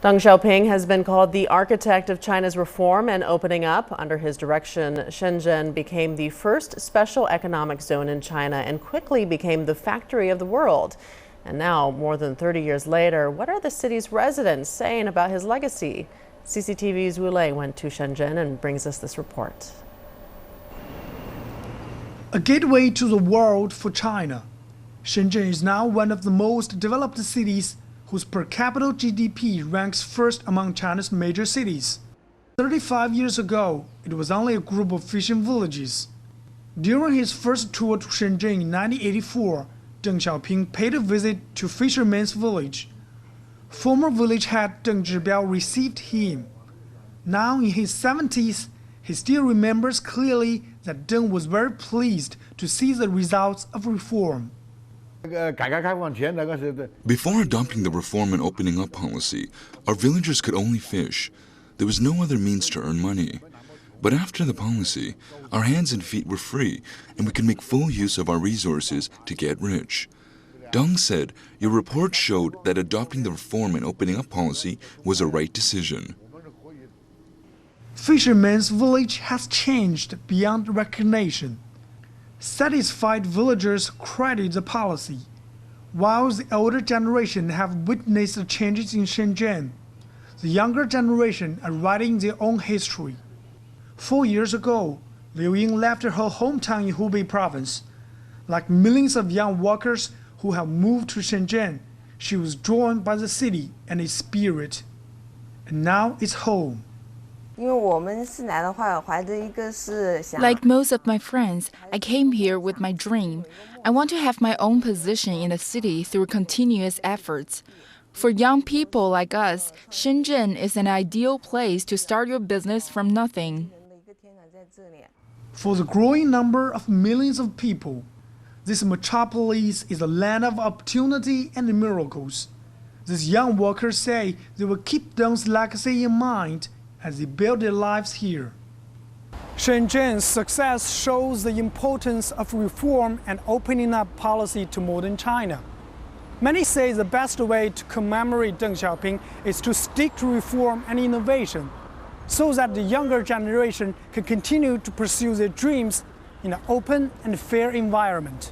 Deng Xiaoping has been called the architect of China's reform and opening up. Under his direction, Shenzhen became the first special economic zone in China and quickly became the factory of the world. And now, more than 30 years later, what are the city's residents saying about his legacy? CCTV's Wu Lei went to Shenzhen and brings us this report. A gateway to the world for China, Shenzhen is now one of the most developed cities whose per capita GDP ranks first among China's major cities. 35 years ago, it was only a group of fishing villages. During his first tour to Shenzhen in 1984, Deng Xiaoping paid a visit to Fisherman's Village. Former village head Deng Zhibiao received him. Now in his 70s, he still remembers clearly that Deng was very pleased to see the results of reform. Before adopting the reform and opening up policy, our villagers could only fish. There was no other means to earn money. But after the policy, our hands and feet were free, and we could make full use of our resources to get rich. Deng said, "Your report showed that adopting the reform and opening up policy was a right decision." Fisherman's Village has changed beyond recognition. Satisfied villagers credit the policy, while the older generation have witnessed the changes in Shenzhen. The younger generation are writing their own history. 4 years ago, Liu Ying left her hometown in Hubei province. Like millions of young workers who have moved to Shenzhen, she was drawn by the city and its spirit. And now it's home. Like most of my friends, I came here with my dream. I want to have my own position in the city through continuous efforts. For young people like us, Shenzhen is an ideal place to start your business from nothing. For the growing number of millions of people, this metropolis is a land of opportunity and miracles. These young workers say they will keep Deng's legacy in mind as they build their lives here. Shenzhen's success shows the importance of reform and opening up policy to modern China. Many say the best way to commemorate Deng Xiaoping is to stick to reform and innovation, so that the younger generation can continue to pursue their dreams in an open and fair environment.